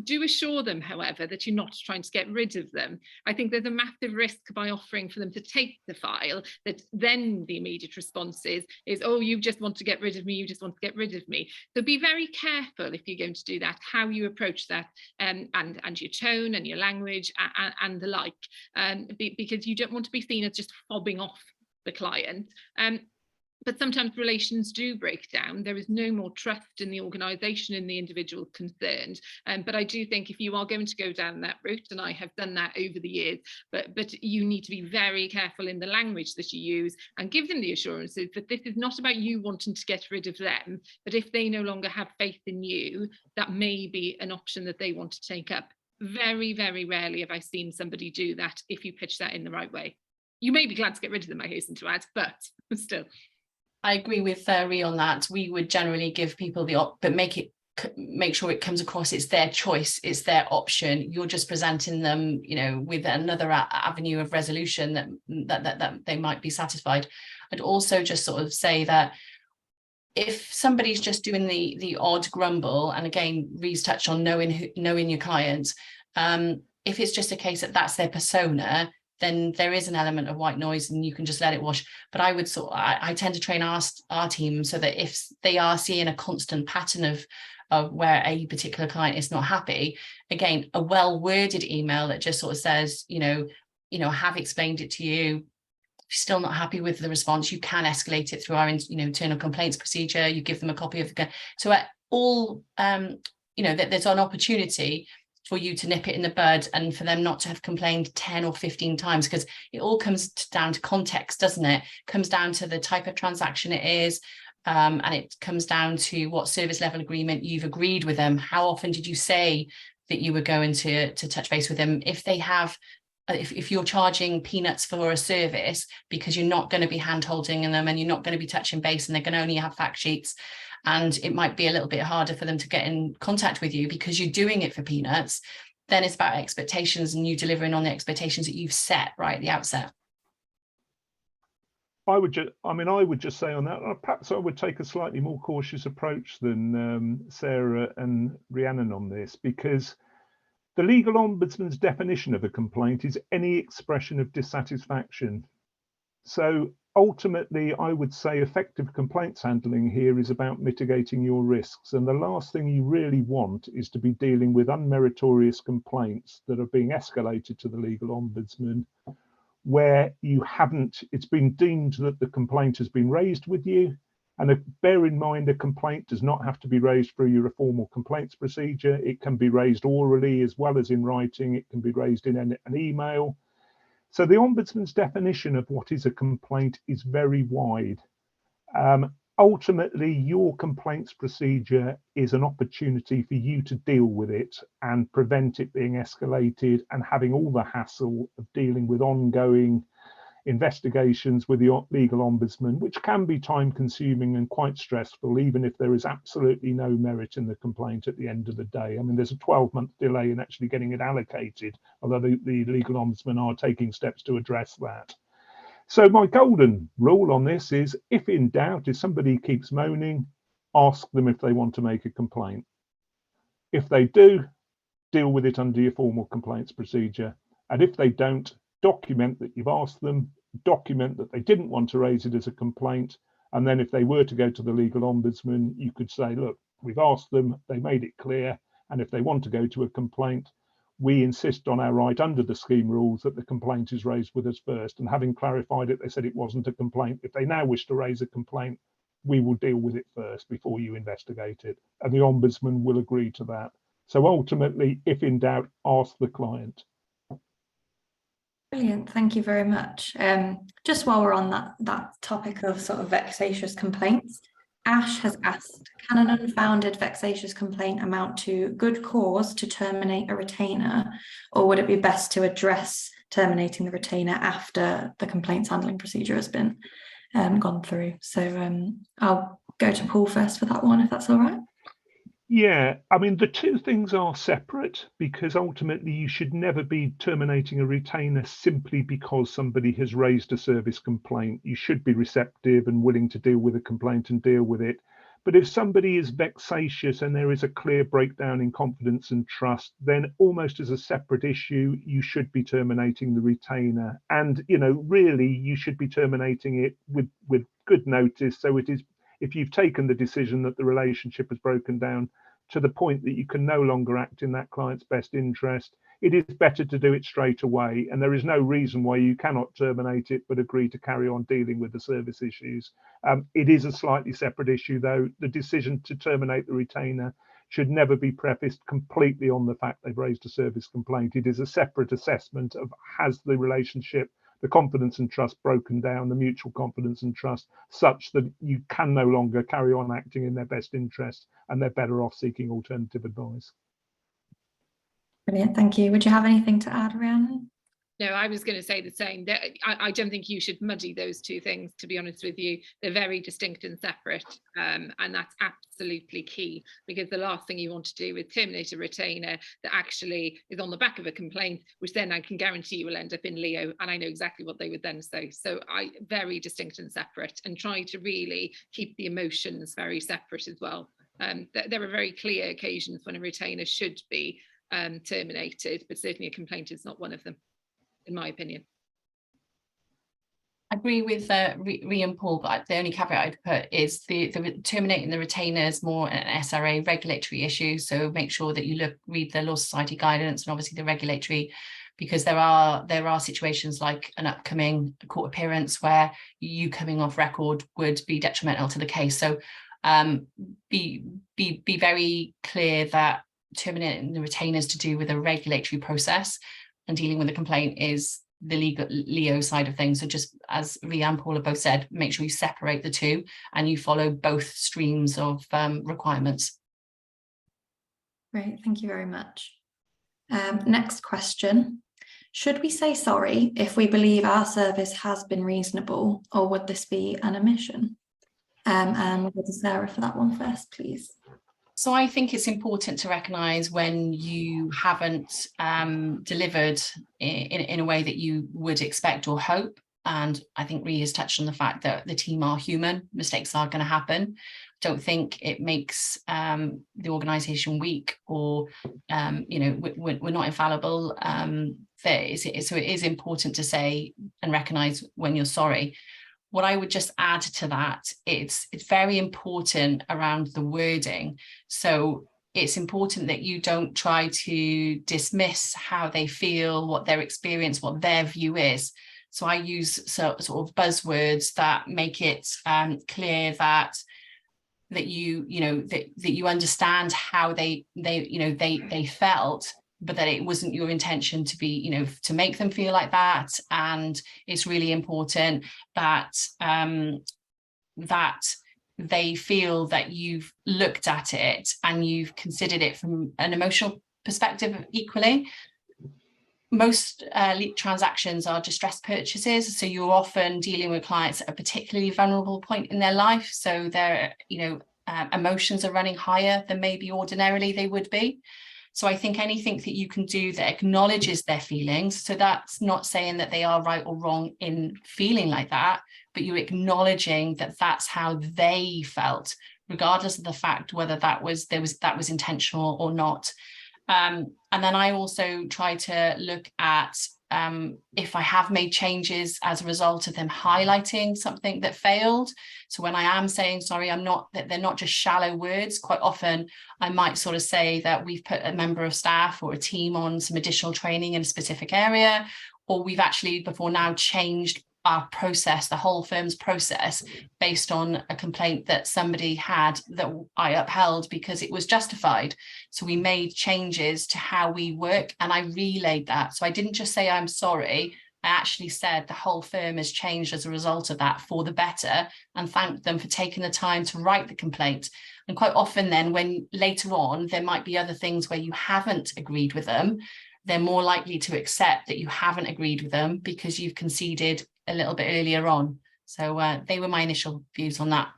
do assure them, however, that you're not trying to get rid of them. I think there's a massive risk by offering for them to take the file, that then the immediate response is, oh, you just want to get rid of me, you just want to get rid of me. So be very careful if you're going to do that, how you approach that, and your tone and your language and the like, because you don't want to be seen as just fobbing off the client. But sometimes relations do break down. There is no more trust in the organisation, in the individual concerned. But I do think if you are going to go down that route, and I have done that over the years, but you need to be very careful in the language that you use and give them the assurances that this is not about you wanting to get rid of them, but if they no longer have faith in you, that may be an option that they want to take up. Very, very rarely have I seen somebody do that if you pitch that in the right way. You may be glad to get rid of them, I hasten to add, but still. I agree with Rhi on that. We would generally give people the but make sure it comes across it's their choice, it's their option. You're just presenting them, you know, with another avenue of resolution that they might be satisfied. I'd also just sort of say that if somebody's just doing the odd grumble, and again, Rhi's touched on knowing your client, if it's just a case that that's their persona, then there is an element of white noise and you can just let it wash. But I would I tend to train our team so that if they are seeing a constant pattern of where a particular client is not happy, again, a well-worded email that just sort of says, you know, I have explained it to you. If you're still not happy with the response, you can escalate it through our internal complaints procedure. You give them a copy of the, so at all, that there's an opportunity for you to nip it in the bud and for them not to have complained 10 or 15 times, because it all comes down to context, doesn't it? It comes down to the type of transaction it is, and it comes down to what service level agreement you've agreed with them. How often did you say that you were going to touch base with them? If they have, if you're charging peanuts for a service because you're not going to be hand-holding them and you're not going to be touching base and they're going to only have fact sheets, and it might be a little bit harder for them to get in contact with you because you're doing it for peanuts, then it's about expectations and you delivering on the expectations that you've set right at the outset. I would just say on that, perhaps I would take a slightly more cautious approach than Sarah and Rhiannon on this, because the legal ombudsman's definition of a complaint is any expression of dissatisfaction. So ultimately, I would say effective complaints handling here is about mitigating your risks. And the last thing you really want is to be dealing with unmeritorious complaints that are being escalated to the legal ombudsman, where it's been deemed that the complaint has been raised with you. And bear in mind, a complaint does not have to be raised through your formal complaints procedure. It can be raised orally as well as in writing. It can be raised in an email. So the Ombudsman's definition of what is a complaint is very wide. Ultimately, your complaints procedure is an opportunity for you to deal with it and prevent it being escalated and having all the hassle of dealing with ongoing investigations with the legal ombudsman, which can be time consuming and quite stressful, even if there is absolutely no merit in the complaint at the end of the day. I mean, there's a 12-month delay in actually getting it allocated, although the legal ombudsman are taking steps to address that. So my golden rule on this is, if in doubt, if somebody keeps moaning, ask them if they want to make a complaint. If they do, deal with it under your formal complaints procedure. And if they don't, document that you've asked them, document that they didn't want to raise it as a complaint. And then if they were to go to the legal ombudsman, you could say, look, we've asked them, they made it clear. And if they want to go to a complaint, we insist on our right under the scheme rules that the complaint is raised with us first. And having clarified it, they said it wasn't a complaint. If they now wish to raise a complaint, we will deal with it first before you investigate it. And the ombudsman will agree to that. So ultimately, if in doubt, ask the client. Brilliant, thank you very much. Just while we're on that topic of sort of vexatious complaints, Ash has asked, can an unfounded vexatious complaint amount to good cause to terminate a retainer, or would it be best to address terminating the retainer after the complaints handling procedure has been gone through? So I'll go to Paul first for that one, if that's all right. Yeah, I mean, the two things are separate, because ultimately you should never be terminating a retainer simply because somebody has raised a service complaint. You should be receptive and willing to deal with a complaint and deal with it. But if somebody is vexatious and there is a clear breakdown in confidence and trust, then almost as a separate issue, you should be terminating the retainer. And, really, you should be terminating it with good notice. So it is, if you've taken the decision that the relationship has broken down to the point that you can no longer act in that client's best interest, it is better to do it straight away, and there is no reason why you cannot terminate it but agree to carry on dealing with the service issues. It is a slightly separate issue, though. The decision to terminate the retainer should never be prefaced completely on the fact they've raised a service complaint. It is a separate assessment of, has the relationship, the confidence and trust broken down, the mutual confidence and trust, such that you can no longer carry on acting in their best interest and they're better off seeking alternative advice. Brilliant, thank you. Would you have anything to add, Rhiannon? No, I was going to say the same. I don't think you should muddy those two things, to be honest with you. They're very distinct and separate, and that's absolutely key, because the last thing you want to do is terminate a retainer that actually is on the back of a complaint, which then I can guarantee you will end up in Leo, and I know exactly what they would then say. So very distinct and separate, and try to really keep the emotions very separate as well. There are very clear occasions when a retainer should be terminated, but certainly a complaint is not one of them, in my opinion. I agree with Rhi and Paul, but the only caveat I'd put is the terminating the retainer is more an SRA regulatory issue. So make sure that you read the Law Society guidance and obviously the regulatory, because there are situations like an upcoming court appearance where you coming off record would be detrimental to the case. So be very clear that terminating the retainer is to do with a regulatory process, and dealing with the complaint is the legal Leo side of things. So just as Rhi and Paul have both said, make sure you separate the two and you follow both streams of requirements. Great, thank you very much. Next question. Should we say sorry if we believe our service has been reasonable, or would this be an omission? And we'll go to Sarah for that one first, please. So I think it's important to recognise when you haven't delivered in a way that you would expect or hope. And I think Rhi has touched on the fact that the team are human, mistakes are going to happen. Don't think it makes the organisation weak, or we're not infallible. So it is important to say and recognise when you're sorry. What I would just add to that, it's very important around the wording. So it's important that you don't try to dismiss how they feel, what their experience, what their view is. So I use sort of buzzwords that make it clear that you understand how they felt, but that it wasn't your intention to be, to make them feel like that. And it's really important that that they feel that you've looked at it and you've considered it from an emotional perspective equally. Most transactions are distress purchases, so you're often dealing with clients at a particularly vulnerable point in their life, so their emotions are running higher than maybe ordinarily they would be. So I think anything that you can do that acknowledges their feelings, so that's not saying that they are right or wrong in feeling like that, but you're acknowledging that that's how they felt, regardless of the fact whether that was intentional or not. And then I also try to look at if I have made changes as a result of them highlighting something that failed. So when I am saying sorry, they're not just shallow words. Quite often I might sort of say that we've put a member of staff or a team on some additional training in a specific area, or we've actually before now changed our process, the whole firm's process, based on a complaint that somebody had that I upheld because it was justified. So we made changes to how we work, and I relayed that. So I didn't just say I'm sorry, I actually said the whole firm has changed as a result of that for the better, and thanked them for taking the time to write the complaint. And quite often then, when later on there might be other things where you haven't agreed with them, they're more likely to accept that you haven't agreed with them because you've conceded a little bit earlier on. So they were my initial views on that.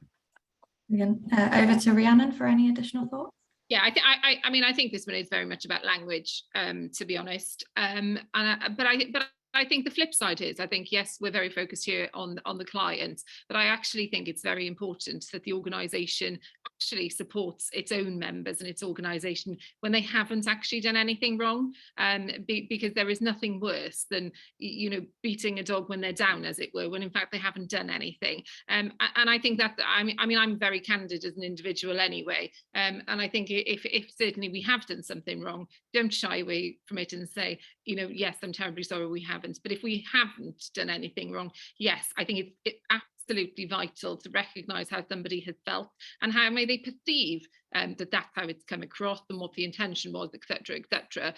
Over to Rhiannon for any additional thoughts. Yeah, I think this one is very much about language, to be honest. But I think the flip side is, I think, yes, we're very focused here on the client, but I actually think it's very important that the organisation actually supports its own members and its organisation when they haven't actually done anything wrong, because there is nothing worse than beating a dog when they're down, as it were, when in fact they haven't done anything. And I think that I'm very candid as an individual anyway, and I think if certainly we have done something wrong, don't shy away from it and say, yes, I'm terribly sorry we haven't. But if we haven't done anything wrong, yes, I think it's absolutely vital to recognise how somebody has felt and how may they perceive that that's how it's come across and what the intention was, etc., etc.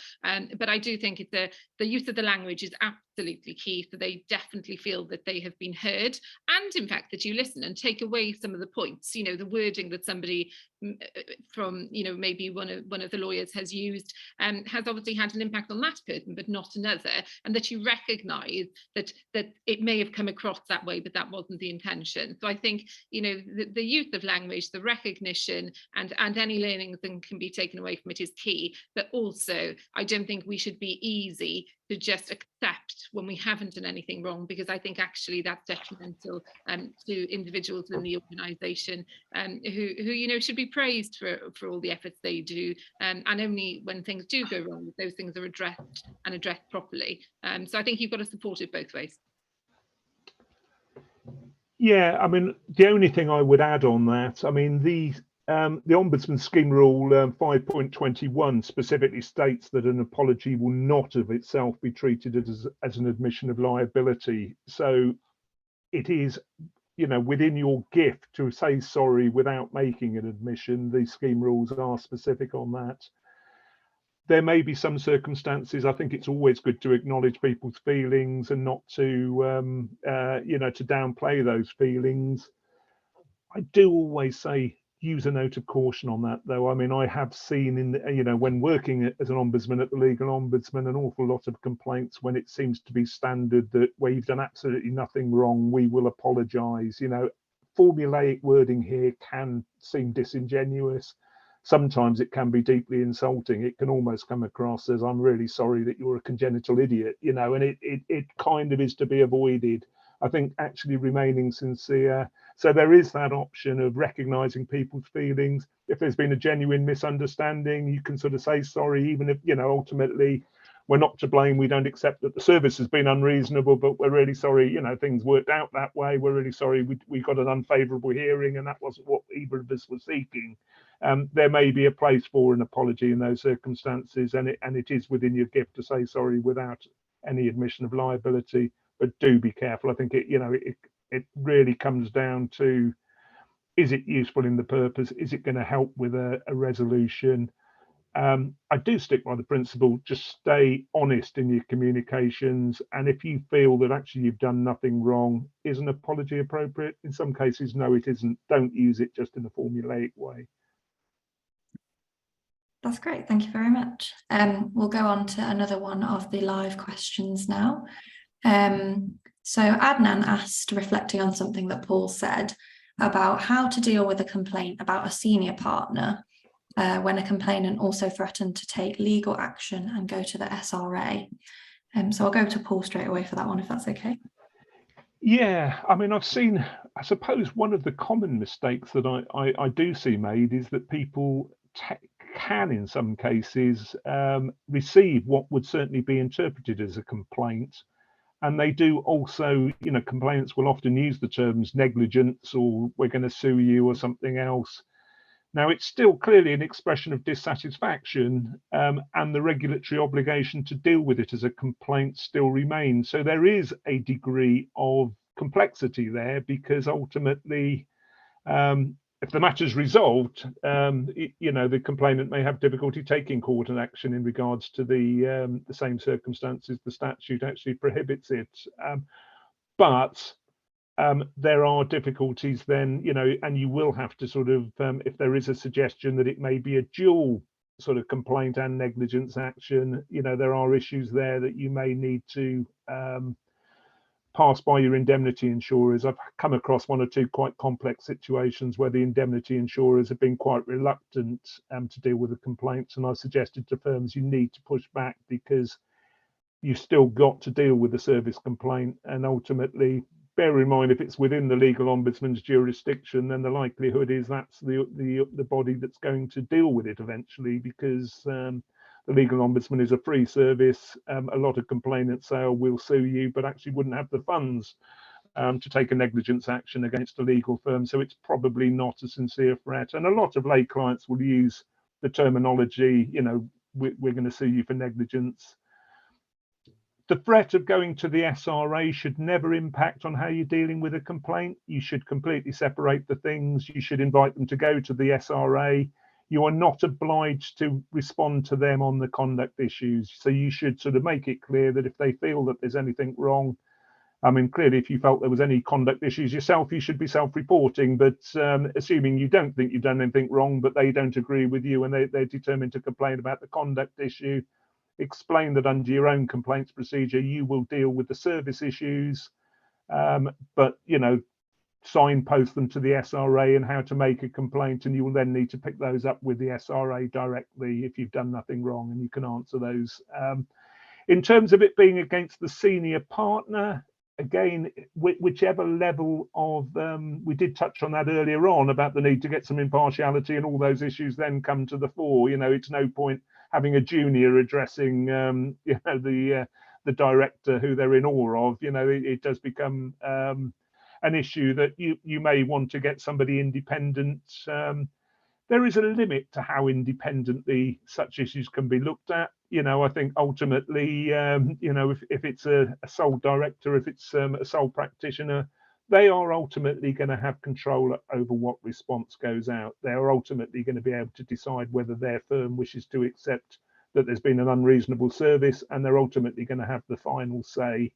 But I do think the use of the language is absolutely key, so they definitely feel that they have been heard, and in fact that you listen and take away some of the points, the wording that somebody from maybe one of the lawyers has used has obviously had an impact on that person but not another, and that you recognise that it may have come across that way but that wasn't the intention. So I think the use of language, the recognition, and any learnings that can be taken away from it is key. But also I don't think we should be easy to just accept when we haven't done anything wrong, because I think actually that's detrimental to individuals in the organisation who should be praised for all the efforts they do, and only when things do go wrong those things are addressed properly. So I think you've got to support it both ways. Yeah, I mean, the only thing I would add on that, I mean, the Ombudsman Scheme Rule 5.21 specifically states that an apology will not of itself be treated as an admission of liability. So it is, within your gift to say sorry without making an admission. The scheme rules are specific on that. There may be some circumstances, I think it's always good to acknowledge people's feelings and not to, to downplay those feelings. I do always say, use a note of caution on that, though. I mean, I have seen when working as an ombudsman at the legal ombudsman, an awful lot of complaints when it seems to be standard that where you've done absolutely nothing wrong, we will apologise. Formulaic wording here can seem disingenuous. Sometimes it can be deeply insulting. It can almost come across as, I'm really sorry that you're a congenital idiot, and it kind of is to be avoided. I think actually remaining sincere. So there is that option of recognising people's feelings. If there's been a genuine misunderstanding, you can sort of say sorry, even if, ultimately we're not to blame. We don't accept that the service has been unreasonable, but we're really sorry, things worked out that way. We're really sorry we got an unfavourable hearing and that wasn't what either of us were seeking. There may be a place for an apology in those circumstances, and it is within your gift to say sorry without any admission of liability. But do be careful. I think it really comes down to, is it useful in the purpose? Is it going to help with a resolution? I do stick by the principle, just stay honest in your communications. And if you feel that actually you've done nothing wrong, is an apology appropriate? In some cases, no, it isn't. Don't use it just in a formulaic way. That's great. Thank you very much. We'll go on to another one of the live questions now. So Adnan asked, reflecting on something that Paul said about how to deal with a complaint about a senior partner when a complainant also threatened to take legal action and go to the SRA. So I'll go to Paul straight away for that one, if that's okay. Yeah, I mean, I suppose one of the common mistakes that I do see made is that people can, in some cases, receive what would certainly be interpreted as a complaint. And they do also, complainants will often use the terms negligence or we're going to sue you or something else. Now, it's still clearly an expression of dissatisfaction, and the regulatory obligation to deal with it as a complaint still remains. So there is a degree of complexity there, because ultimately, if the matter's resolved, the complainant may have difficulty taking court and action in regards to the same circumstances. The statute actually prohibits it, but there are difficulties then, and you will have to sort of, if there is a suggestion that it may be a dual sort of complaint and negligence action, there are issues there that you may need to pass by your indemnity insurers. I've come across one or two quite complex situations where the indemnity insurers have been quite reluctant to deal with the complaints, and I've suggested to firms you need to push back, because you've still got to deal with the service complaint, and ultimately bear in mind, if it's within the legal ombudsman's jurisdiction, then the likelihood is that's the body that's going to deal with it eventually, because the legal ombudsman is a free service. A lot of complainants say, oh, we'll sue you, but actually wouldn't have the funds to take a negligence action against a legal firm. So it's probably not a sincere threat. And a lot of lay clients will use the terminology, you know, we're going to sue you for negligence. The threat of going to the SRA should never impact on how you're dealing with a complaint. You should completely separate the things. You should invite them to go to the SRA. You are not obliged to respond to them on the conduct issues. So you should sort of make it clear that if they feel that there's anything wrong, I mean, clearly, if you felt there was any conduct issues yourself, you should be self-reporting. But assuming you don't think you've done anything wrong, but they don't agree with you and they're determined to complain about the conduct issue, explain that under your own complaints procedure, you will deal with the service issues, but, you know, signpost them to the SRA and how to make a complaint, and you will then need to pick those up with the SRA directly if you've done nothing wrong, and you can answer those. In terms of it being against the senior partner, again, whichever level of, we did touch on that earlier on about the need to get some impartiality, and all those issues then come to the fore. You know, it's no point having a junior addressing, you know, the director who they're in awe of. You know, it does become an issue that you may want to get somebody independent. There is a limit to how independently such issues can be looked at. You know, I think ultimately, you know, if it's a sole director, if it's a sole practitioner, they are ultimately going to have control over what response goes out. They are ultimately going to be able to decide whether their firm wishes to accept that there's been an unreasonable service, and they're ultimately going to have the final say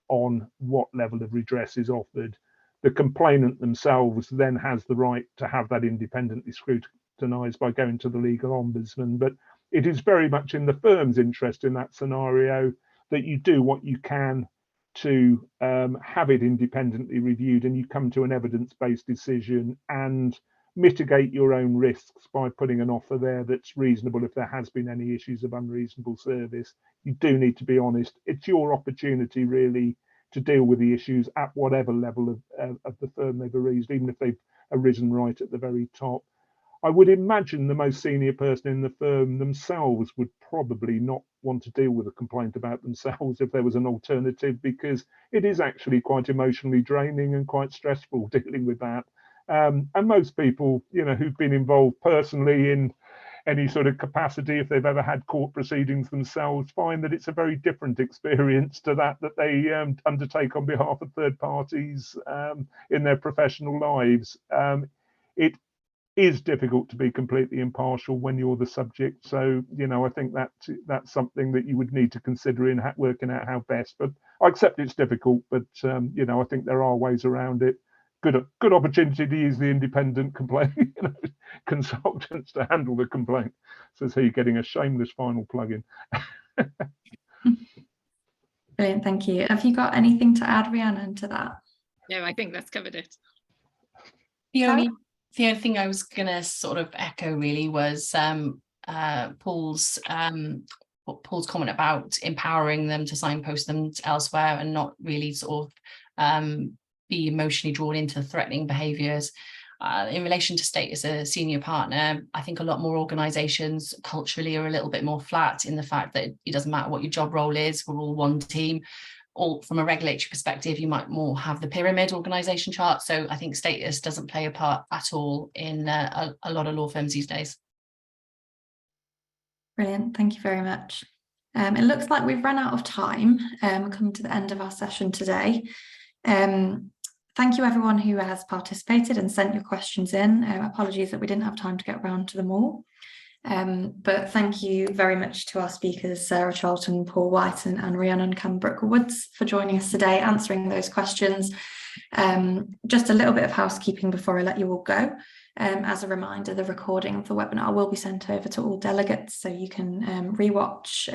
on what level of redress is offered. The complainant themselves then has the right to have that independently scrutinised by going to the legal ombudsman, but it is very much in the firm's interest in that scenario that you do what you can to have it independently reviewed, and you come to an evidence-based decision and mitigate your own risks by putting an offer there that's reasonable if there has been any issues of unreasonable service. You do need to be honest. It's your opportunity really to deal with the issues at whatever level of the firm they've arisen, even if they've arisen right at the very top. I would imagine the most senior person in the firm themselves would probably not want to deal with a complaint about themselves if there was an alternative, because it is actually quite emotionally draining and quite stressful dealing with that. And most people, you know, who've been involved personally in any sort of capacity, if they've ever had court proceedings themselves, find that it's a very different experience to that they undertake on behalf of third parties in their professional lives. It is difficult to be completely impartial when you're the subject. So, you know, I think that's something that you would need to consider in working out how best. But I accept it's difficult, but, you know, I think there are ways around it. Good opportunity to use the independent complaint consultants to handle the complaint. Says he, getting a shameless final plug-in. Brilliant, thank you. Have you got anything to add, Rhiannon, to that? No, I think that's covered it. The only thing I was going to sort of echo really was Paul's comment about empowering them to signpost them elsewhere and not really sort of be emotionally drawn into threatening behaviours. In relation to state as a senior partner, I think a lot more organisations culturally are a little bit more flat in the fact that it doesn't matter what your job role is, we're all one team. Or from a regulatory perspective, you might more have the pyramid organisation chart. So I think status doesn't play a part at all in a lot of law firms these days. Brilliant, thank you very much. It looks like we've run out of time. We're coming to the end of our session today. Thank you everyone who has participated and sent your questions in. Apologies that we didn't have time to get around to them all. But thank you very much to our speakers, Sarah Charlton, Paul Wightman and Rhiannon Cambrook-Woods, for joining us today, answering those questions. Just a little bit of housekeeping before I let you all go. As a reminder, the recording of the webinar will be sent over to all delegates, so you can rewatch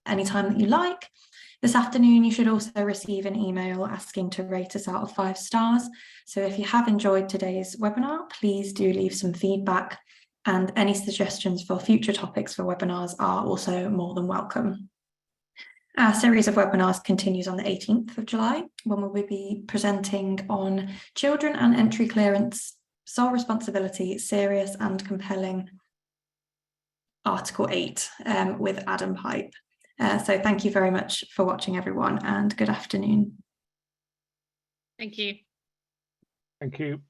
anytime that you like. This afternoon, you should also receive an email asking to rate us out of 5 stars. So if you have enjoyed today's webinar, please do leave some feedback, and any suggestions for future topics for webinars are also more than welcome. Our series of webinars continues on the 18th of July, when we will be presenting on children and entry clearance, sole responsibility, serious and compelling, Article 8 with Adam Pipe. So thank you very much for watching, everyone, and good afternoon. Thank you. Thank you.